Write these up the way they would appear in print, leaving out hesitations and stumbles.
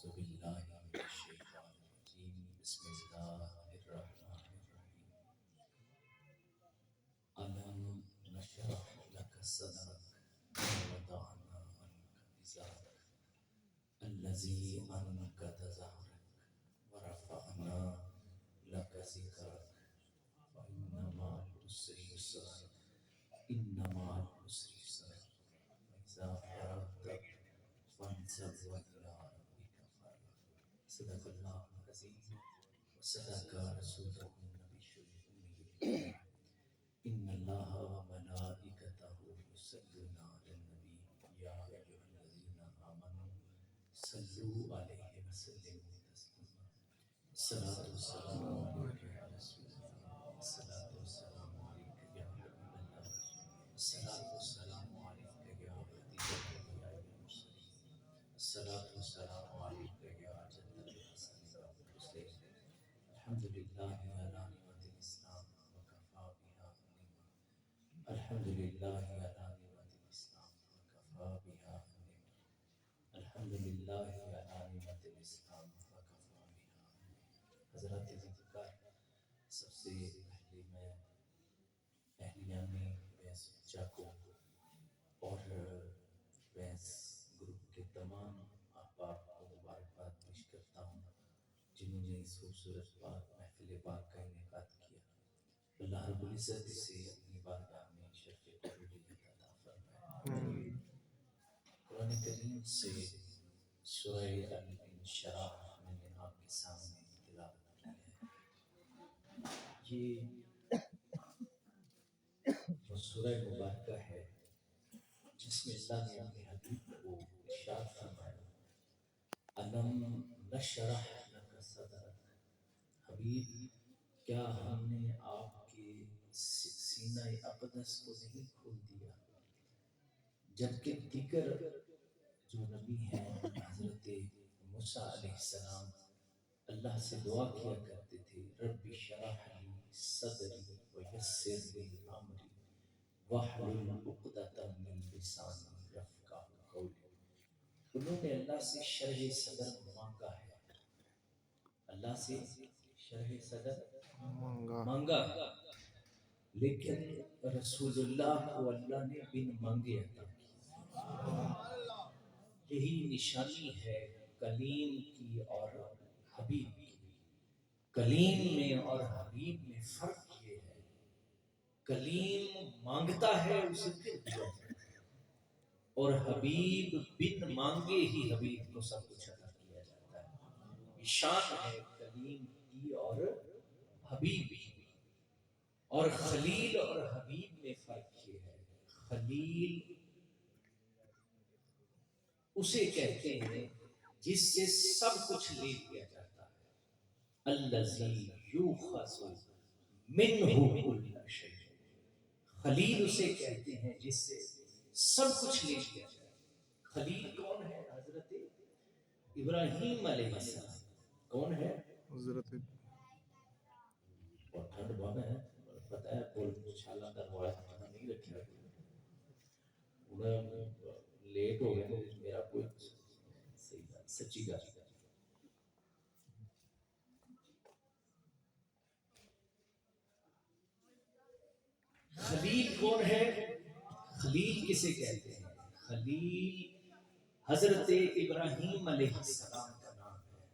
أعوذ بالله من الشيطان الرجيم بسم الله الرحمن الرحيم ألم نشرح لك صدرك ووضعنا عنك وزرك الذي أنقض ظهرك ورفعنا لك ذكرك فإن مع العسر يسرا إن مع العسر يسرا فإذا فرغت فانصب وإلى ربك فارغب صدق الله العظيم وصدق رسوله النبي الأمي إن الله وملائكته يصلون على النبي يا أيها الذين آمنوا صلوا عليه وسلموا تسليما الصلاة والسلام عليك يا رسول الله الصلاة والسلام عليك يا حبيب الله الصلاة والسلام عليك يا خديجة الأنبياء والمرسلين الصلاة والسلام عليك يا جد الحسن والحسين الحمد لله على نعمة الإسلام وكفى بها نعمة الحمد لله على نعمة الإسلام وكفى بها نعمة الحمد لله على نعمة الإسلام وكفى بها حضرات ذکر سب سے پہلے میں اہلیہ میں ویس بچہ کو اور ویس گروپ کے تمام احباب کو مبارکباد پیش کرتا ہوں جنہوں نے اس خوبصورت پاک محفل پاک کا انعقاد کیا اللہ رب العزت سے اپنی بارگاہ میں شرف قبولیت عطا فرمائے قرآن کریم سے سورہ الانشراح میں نے آپ کے سامنے تلاوت کی ہے یہ وہ سورہ مبارکہ ہے جس میں اللہ نے اپنے حبیب کو ارشاد فرمایا الم نشرح لک صدرک حبیب کیا ہم نے آپ کے سینہ اقدس کو نہیں کھول دیا جبکہ دیگر جو نبی ہیں حضرت موسیٰ علیہ السلام اللہ سے دعا کیا کرتے تھے رب اشرح لی صدری ویسر لی امری واحلل عقدۃ من لسانی یفقہوا قولی انہوں نے اللہ سے شرح صدر مانگا ہے اللہ سے شرح صدر مانگا لیکن رسول اللہ کو اللہ نے بن مانگے عطا کی یہی نشانی ہے کلیم کی اور حبیب کی کلیم میں اور حبیب میں فرق یہ ہے کلیم مانگتا ہے اسے پھر دیا جاتا ہے اور حبیب بن مانگے ہی حبیب کو سب کچھ عطا کیا جاتا ہے یہ شان ہے کلیم کی اور حبیب کی اور خلیل اور حبیب میں فرق یہ ہے خلیل اسے کہتے ہیں جس سے سب کچھ لے لیا جاتا ہے الذی یؤخذ منہ کل شیء خلیل اسے کہتے ہیں جس سے سب کچھ لے لیا جاتا ہے خلیل کون ہے حضرت ابراہیم علیہ السلام کون ہے حضرت اور ٹھنڈ بہت ہے پتہ ہے پول چھالا دروازہ کھانا نہیں رکھا انہیں لیٹ ہو گیا میرا کوئی صحیح بات سچی بات خلیل کون ہے خلیل کسے کہتے ہیں خلیل حضرت ابراہیم علیہ السلام کا نام ہے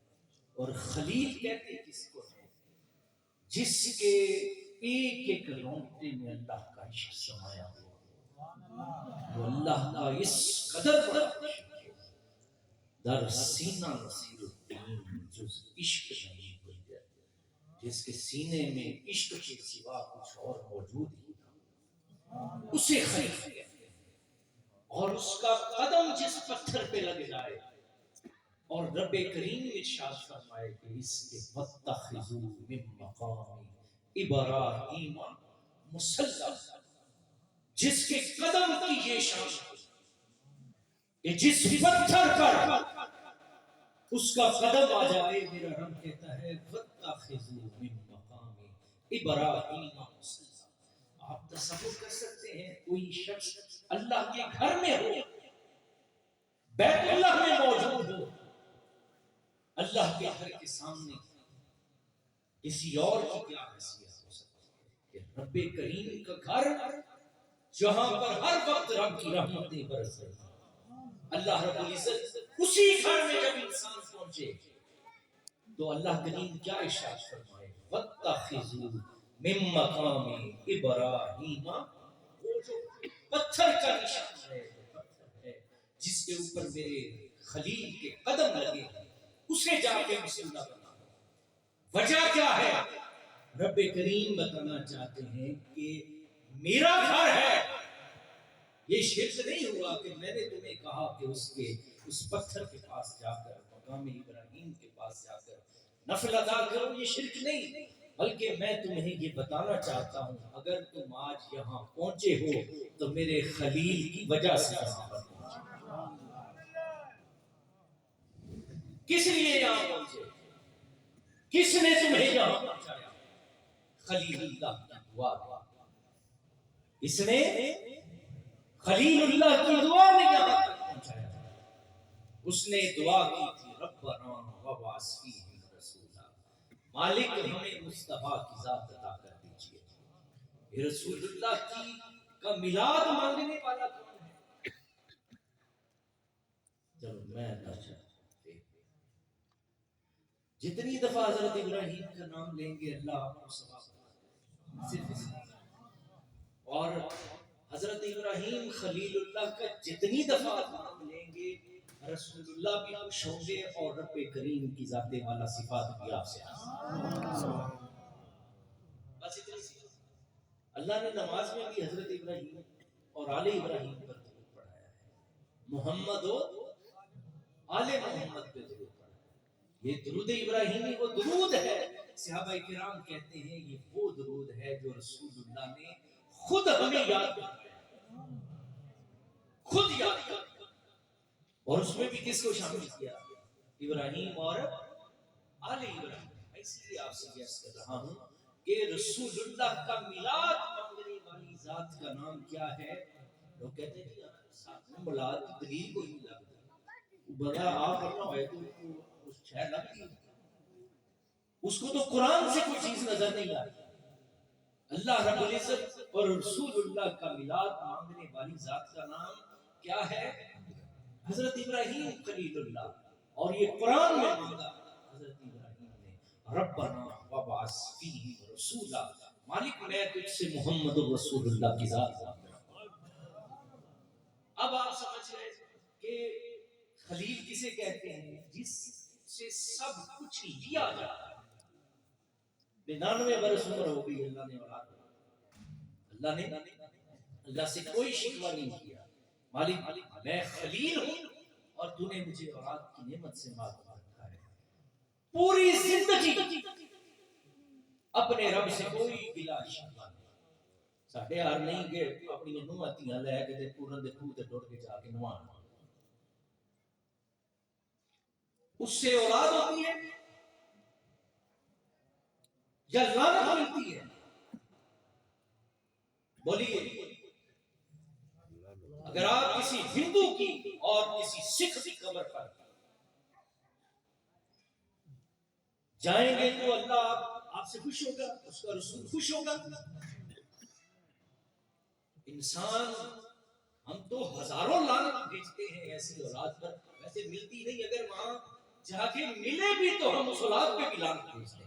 اور خلیل کہتے کس کو ہے جس کے ایک ایک رونگٹے میں اللہ کا عشق سمایا ہوا وہ اللہ کا اس قدر بڑا عشق ہے در سینہ نصیر الدین جز عشق نہیں کوئی ہے جس کے سینے میں عشق کے سوا کچھ اور موجود ہی نہ اسے خلیل کہتے ہیں اور اس کا قدم جس پتھر پہ لگ جائے اور رب کریم نے ارشاد فرمائے کہ اس کے واتخذوا من مقام ابراہیم مصلی جس کے قدم کی یہ شان کہ جس پتھر پر اس کا قدم آ جائے میرا رب کہتا ہے واتخذوا من مقام ابراہیم مصلی آپ تصور کر سکتے ہیں کوئی شخص اللہ کے گھر میں ہو بیت اللہ میں موجود ہو اللہ کے گھر کے سامنے کسی اور کی کیا حیثیت ہو سکتی ہے کہ رب کریم کا گھر جہاں پر ہر وقت رب کی رحمتیں برس رہی ہیں۔ اللہ رب العزت اسی گھر میں جب انسان پہنچے تو اللہ کریم کیا ارشاد فرمائے وَاتَّخِذُوا مِن مَّقَامِ إِبْرَاهِيمَ، وہ جو پتھر کا نشان ہے، پتھر ہے جس کے اوپر میرے خلیل کے قدم لگے ہیں، اسے جا کے مسلح بنا۔ وجہ کیا ہے؟ رب کریم بتانا چاہتے ہیں کہ میرا گھر ہے، یہ شرک نہیں ہوا کہ میں نے تمہیں کہا کہ اس پتھر کے پاس جا کر مقام ابراہیم کے پاس جا کر نفل ادا کرو، یہ شرک نہیں، بلکہ میں تمہیں یہ بتانا چاہتا ہوں اگر تم آج یہاں پہنچے ہو تو میرے خلیل کی وجہ سے یہاں پر پہنچے۔ کس لیے یہاں پہنچے؟ کس نے تمہیں یہاں پہنچایا؟ خلیل اللہ کی دعا، اس نے خلیل اللہ کی دعا نے یہاں تک پہنچایا۔ اس نے دعا کی تھی ربنا وابعث فیہم رسولا، مالک ہمیں مصطفیٰ کی ذات عطا کر دیجیے۔ یہ رسول اللہ کا میلاد مانگنے والا کون ہے؟ چلو میں اللہ چاہتا جتنی دفعہ حضرت ابراہیم کا نام لیں گے اللہ آپ کو ثواب صرف اس اور حضرت ابراہیم خلیل اللہ کا جتنی دفعہ نام لیں گے رسول اللہ بھی خوش ہوں گے اور رب کریم کی ذات والا صفات بھی آپ سے بس اتنی سی۔ اللہ نے نماز میں بھی حضرت ابراہیم اور آل ابراہیم پر درود پڑھایا ہے، محمد و آل محمد پہ درود پڑھایا ہے۔ یہ درود ابراہیمی وہ درود ہے، صحابہ کرام کہتے ہیں یہ وہ درود ہے جو رسول اللہ نے خود ہمیں یاد کیا، خود یاد کیا، اور اس میں بھی کس کو شامل کیا؟ ابراہیم اور آل ابراہیم۔ اس لیے آپ سے عرض کر رہا ہوں کہ رسول اللہ کا میلاد مانگنے والی ذات کا نام کیا ہے؟ لوگ کہتے ہیں ساتھ میں میلاد کی دلیل کوئی نہیں لگتا، بڑا آپ کرنا ہوئے تو اس شہر لگتی ہے، اس کو تو قرآن سے کوئی چیز نظر نہیں آتی۔ اللہ رب العزت اور رسول اللہ کا میلاد مانگنے والی ذات کا نام کیا ہے؟ حضرت ابراہیم خلیل اللہ، اور یہ قرآن میں مانگا حضرت ابراہیم نے ربنا وابعث فیہم رسولا، مالک میں تجھ سے محمد رسول اللہ کی ذات مانگ رہا ہوں۔ اب آپ سمجھ رہے کہ خلیل کسے کہتے ہیں؟ جس سے سب کچھ لیا جاتا ہے۔ 99 برس عمر ہو گئی، اللہ نے اولاد اللہ سے کوئی شکوہ نہیں کیا، مالک میں خلیل ہوں اور تو نے مجھے اولاد کی نعمت سے محروم رکھا ہے۔ پوری زندگی اپنے رب سے کوئی گلہ شکوہ نہیں۔ ساڈے ہر نہیں کہ اپنی نوہاں دھیاں لے کے پورن دے کھوہ تے ٹر کے جا کے نوانا، اس سے اولاد ہوتی ہے یا لعنت ملتی ہے؟ بولیے، اگر آپ کسی ہندو کی اور کسی سکھ کی قبر پر جائیں گے تو اللہ آپ سے خوش ہوگا، اس کا رسول خوش ہوگا۔ انسان ہم تو ہزاروں لعنت بھیجتے ہیں ایسی اولاد پر، ویسے ملتی نہیں، اگر وہاں جا کے ملے بھی تو ہم اس اولاد پہ بھی لعنت بھیجتے ہیں۔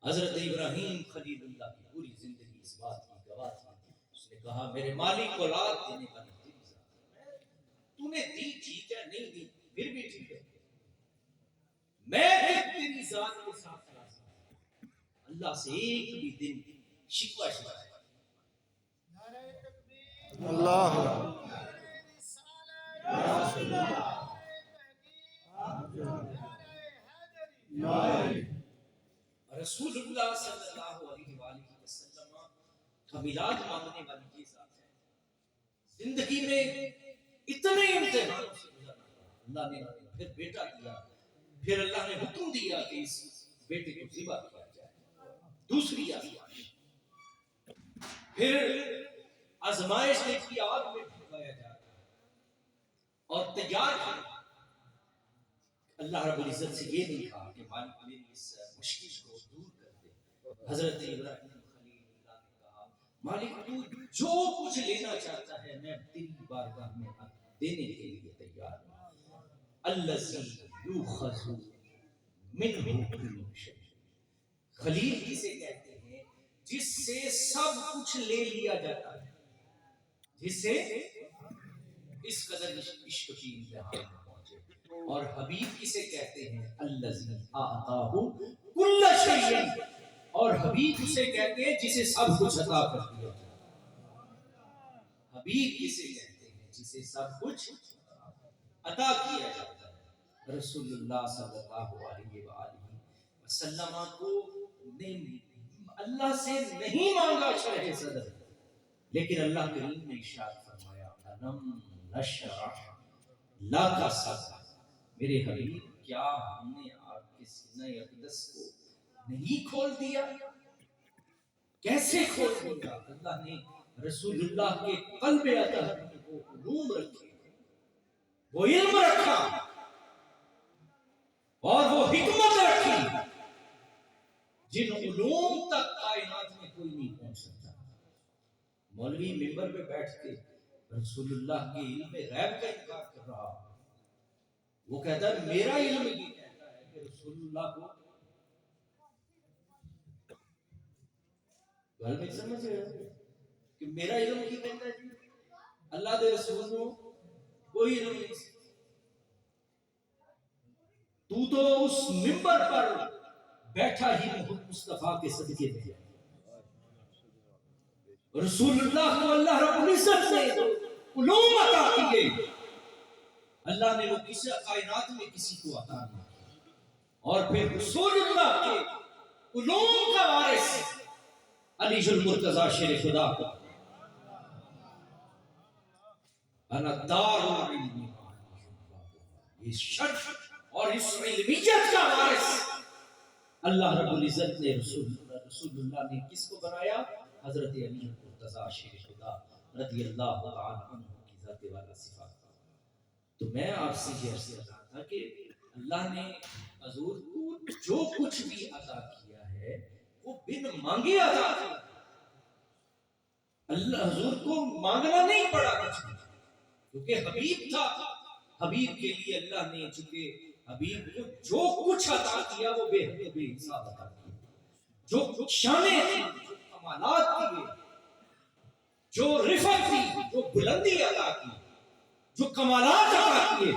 حضرت ابراہیم خلیل اللہ کی پوری زندگی اس بات کی گواہ تھی، اس نے کہا میرے مالک اولاد دینے والی تیری ذات ہے، تو نے دی ٹھیک ہے، نہیں دی پھر بھی ٹھیک ہے، میں تیری ذات کے ساتھ راضی ہوں، اللہ سے ایک بھی دن شکوہ شکایت اللہ رسول اللہ صلی اللہ علیہ وآلہ وسلم کا میلاد مانگنے والی یہ ذات ہے۔ زندگی میں اتنے امتحانوں سے گزرنا، اللہ نے پھر بیٹا دیا، پھر اللہ نے حکم دیا کہ اس بیٹے کو ذبح کیا جائے، دوسری آزمائش، پھر آزمائش نے کی آگ میں پھینکایا جائے اور تیار کیا۔ اللہ رب العزت سے یہ نہیں کہا کہ مالک میری اس مشکل کو دور کر دے. حضرت ابراہیم خلیل اللہ نے کہا مالک تو جو کچھ لینا چاہتا ہے میں تیری بارگاہ میں دینے کے لیے تیار ہوں. الذی یؤخذ منہ کل شیء. خلیل کسے کہتے ہیں؟ جس سے سب کچھ لے لیا جاتا ہے، جس سے اس قدر عشق کی انتہا میں پہنچے. اور حبیب کسے کہتے ہیں؟ الذی اعطاہ کل شیء. اور حبیب کسے کہتے ہیں؟ جسے سب کچھ عطا کر دیا. حبیب کسے کہتے ہیں؟ جسے سب کچھ عطا کیا جاتا ہے. رسول اللہ صلی اللہ علیہ وآلہ وسلم کو نے اللہ سے نہیں مانگا شرح صدر، لیکن اللہ کریم نے ارشاد فرمایا الم نشرح لک صدرک. میرے حبیب کیا ہم نے آپ کے سینہ اقدس کو نہیں کھول دیا؟ کیسے کھول دیا؟ اللہ نے رسول اللہ کے قلب اطہر میں وہ علوم رکھے، وہ علم رکھا اور وہ حکمت رکھی جن علوم تک کائنات میں کوئی نہیں پہنچ سکتا. مولوی ممبر پہ بیٹھ کے رسول اللہ کے علم غیب کا انکار کر رہا، وہ کہتا ہے میرا علم یہ کہتا ہے کہ رسول اللہ کو گل میں سمجھ رہے ہو کہ میرا علم کی کہتا ہے جی اللہ دے رسول کو کوئی علم نہیں. تو اس ممبر پر بیٹھا ہی محمد مصطفیٰ کے صدقے میں رسول اللہ کو اللہ رب العزت نے علوم عطا کیے. اللہ نے وہ کسی کائنات میں کسی کو عطا نہیں کیا. اور پھر رسول اللہ کے علوم کا وارث علی المرتضیٰ شیر خدا کو انا دار العلم، اس شرف اور اس علمیت کا وارث اللہ رب العزت نے رسول اللہ نے کس کو بنایا؟ حضرت علی المرتضیٰ شیر خدا رضی اللہ تعالی عنہ کی ذات والا صفات. تو میں آپ سے یہ عرض کر رہا تھا کہ اللہ نے حضور کو جو کچھ بھی عطا کیا ہے وہ بن مانگے عطا کیا. اللہ حضور کو مانگنا نہیں پڑا کچھ بھی، کیونکہ حبیب تھا. حبیب کے لیے اللہ نے چونکہ حبیب کو جو کچھ عطا کیا وہ بے حد بے حساب عطا کیا. جو شانیں تھی، جو کمالات دیے، جو رفعت تھی، جو بلندی عطا کی، جو کمالات عطا کیے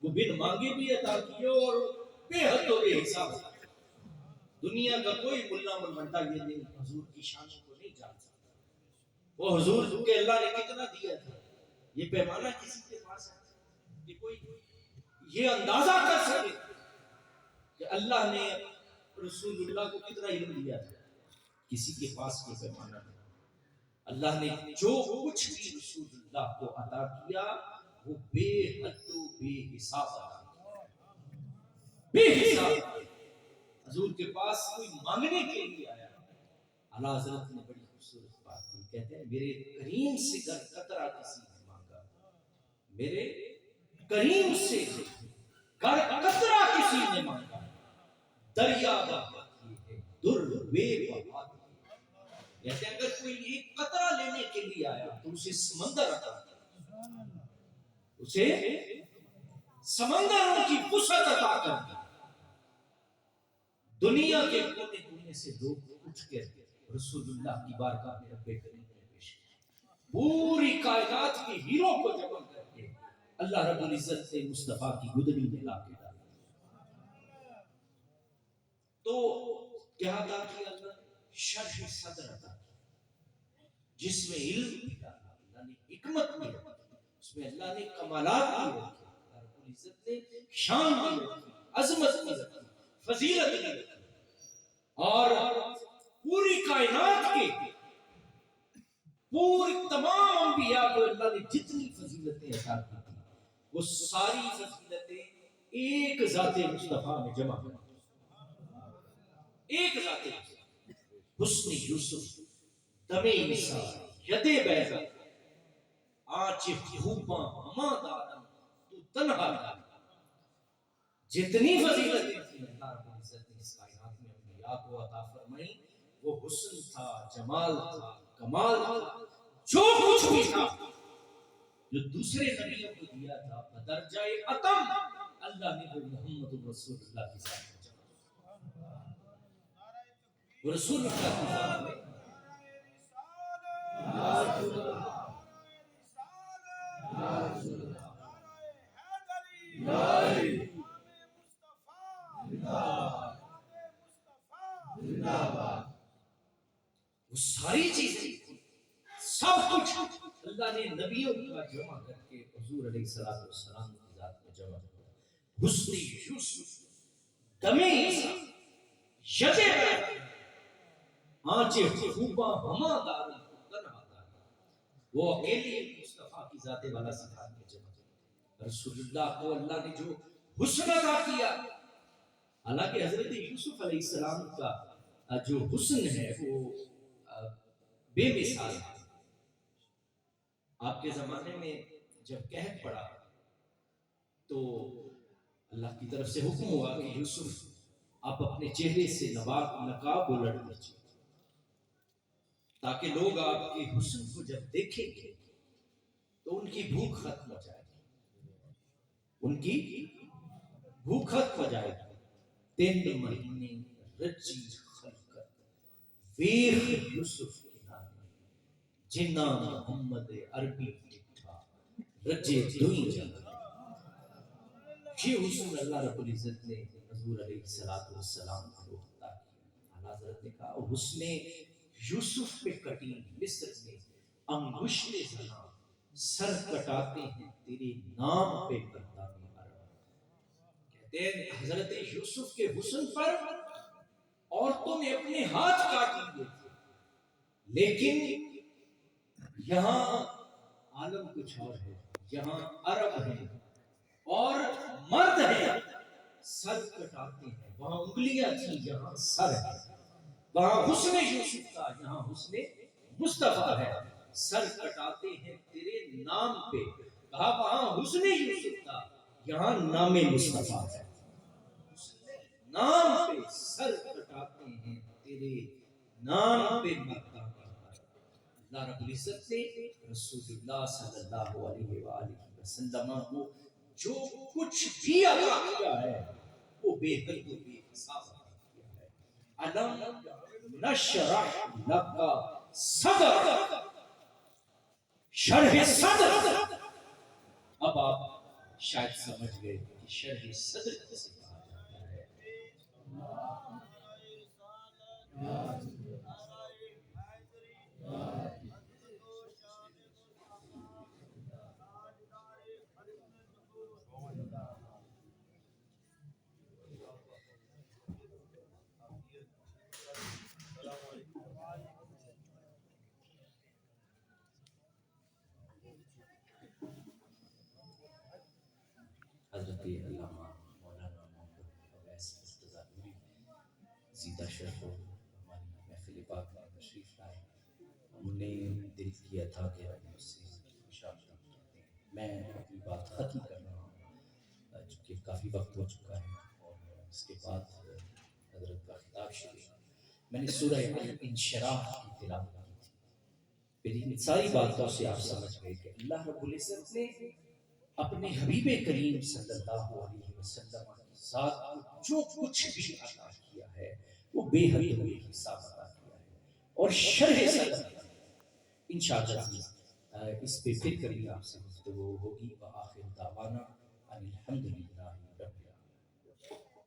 وہ بن مانگے بھی عطا کیے اور بے حد و بے حساب عطا کیے. دنیا کا کوئی ملا ملمنڈا یہ نہیں حضور کی شانوں کو نہیں جان سکتا. وہ حضور کے اللہ نے کتنا دیا تھا یہ پیمانہ کسی کے پاس ہے کہ کوئی یہ اندازہ کر سکے کہ اللہ نے رسول اللہ کو کتنا علم دیا تھا؟ کسی کے پاس کوئی پیمانہ نہیں. اللہ نے جو کچھ بھی رسول اللہ کو عطا کیا وہ بے حد و بے حساب عطا کیا. بے حساب. حضور کے پاس کوئی مانگنے کے لیے آیا. اعلیٰ حضرت نے بڑی خوبصورت بات کی، کہتے ہیں میرے کریم سے گر قطرہ کسی نے مانگا، میرے کریم سے گر قطرہ کسی نے مانگا، دریا بہاتی ہے در بے بہاتی. کہتے ہیں اگر کوئی ایک قطرہ لینے کے لیے آیا تو اسے سمندر عطا کیا، اسے سمندروں کی وسعت عطا کر دی. دنیا کے کونے کونے سے لوگ اٹھ کے رسول اللہ کی بارگاہ میں رب کریم نے پیش کیا. پوری کائنات کے ہیرو کو جمع کر کے اللہ رب العزت سے مصطفیٰ کی گدڑی میں لا کے ڈالا. تو کیا عطا کیا اللہ نے؟ شرح صدر عطا کیا جس میں علم بھی ڈالا، اللہ نے حکمت بھی رکھی، اس میں اللہ نے کمالات بھی رکھے، اللہ رب العزت نے شان بھی رکھی، عظمت بھی رکھی، فضیلت بھی رکھی. اور پوری کائنات کے پوری تمام انبیاء کو اللہ نے جتنی فضیلتیں عطا کی تھی وہ ساری فضیلتیں ایک ذات مصطفیٰ میں جمع کر دی. ایک ذات حسن یوسف، دم عیسیٰ، ید بیضا، آنچ خوباں ہما دارم تو تنہا دارم. جتنی فضیلتیں تھیں اللہ رب العزت نے اس کائنات میں انبیاء کو عطا فرمائی، وہ حسن تھا، جمال تھا، کمال تھا، جو کچھ بھی تھا جو دوسرے نبیوں کو دیا تھا بدرجہ اتم اللہ نے وہ محمد رسول اللہ کی ذات میں جمع وہ رسول اللہ کی ذات میں وہ ساری چیزیں سب کچھ اللہ نے نبیوں کا جمع کر کے حضور علیہ السلام کی ذات میں جمع کیا۔ حسن یوسف دم عیسیٰ یدِ آنچے خوباں ہما دار تنہا دار، وہ اکیلی مصطفیٰ کی ذات والا صفات میں جمع کیا۔ رسول اللہ کو اللہ نے جو حسن عطا کیا، حالانکہ حضرت یوسف علیہ السلام کا جو حسن ہے وہ بے مثال ہے۔ آپ کے زمانے میں جب قحط پڑا تو اللہ کی طرف سے حکم ہوا کہ یوسف آپ اپنے چہرے سے نقاب الٹ دیجیے تاکہ لوگ آپ کے حسن کو جب دیکھیں گے تو ان کی بھوک ختم ہو جائے گی، ان کی بھوک ختم ہو جائے گی۔ 3 مہینے رجی خلقت ویخ یوسف کے نام جنا محمد عربی ٹھا رجے دوئی جگہ۔ یہ حسن اللہ رب العزت نے حضور علیہ السلام کو عطا کیا۔ اللہ حضرت نے کہا حسن یوسف پہ کٹی مصر میں انگشت زنا، سر کٹاتے ہیں تیرے نام پہ گردان عرب۔ کہتے ہیں حضرت یوسف کے حسن پر عورتوں نے اپنے ہاتھ کاٹ لیے تھے، لیکن یہاں عالم کچھ اور ہے، یہاں عرب ہے اور مرد ہے، سر کٹاتے ہیں۔ وہاں انگلیاں تھیں، یہاں سر ہے۔ وہاں حسن یوسف تھا، یہاں حسن مصطفیٰ ہے۔ سر کٹاتے ہیں تیرے نام پہ، کہا وہاں حسن یوسف تھا، یہاں نام مصطفیٰ ہے۔ نام پہ سر کٹاتے ہیں تیرے نام پہ مرتا ہے۔ اللہ رب العزت نے رسول اللہ صلی اللہ علیہ وآلہ وسلم کو جو کچھ بھی عطا کیا ہے وہ بے حد و بے حساب عطا کیا ہے۔ علم نشرح لک صدرک، شرح صدر۔ اب آپ شاید سمجھ گئے کہ شرح صدر کسے کہا جاتا ہے۔ حضرت علامہ مولانا محمد اویس مرتضیٰ زیدہ شرف ہماری محفل پاک میں تشریف لائے۔ ہم نے دل کیا تھا کہ ہم اس سے شامل کرتے ہیں۔ میں اپنی بات ختم کر رہا ہوں چونکہ کافی وقت ہو چکا ہے، اور اس کے بعد حضرت کا خطاب شریف میں نے سورہ الانشراح کی تلاوت کی تھی۔ پھر ان ساری باتوں سے آپ سمجھ گئے کہ اللہ رب العزت نے اپنے حبیب کریم صلی اللہ علیہ وسلم کے ساتھ جو کچھ بھی عطا کیا ہے وہ بے حد بے حساب عطا کیا ہے۔ اور شرح صدر انشاءاللہ اس پہ پھر کبھی آپ سے گفتگو ہوگی۔ وآخر دعوانا ان الحمدللہ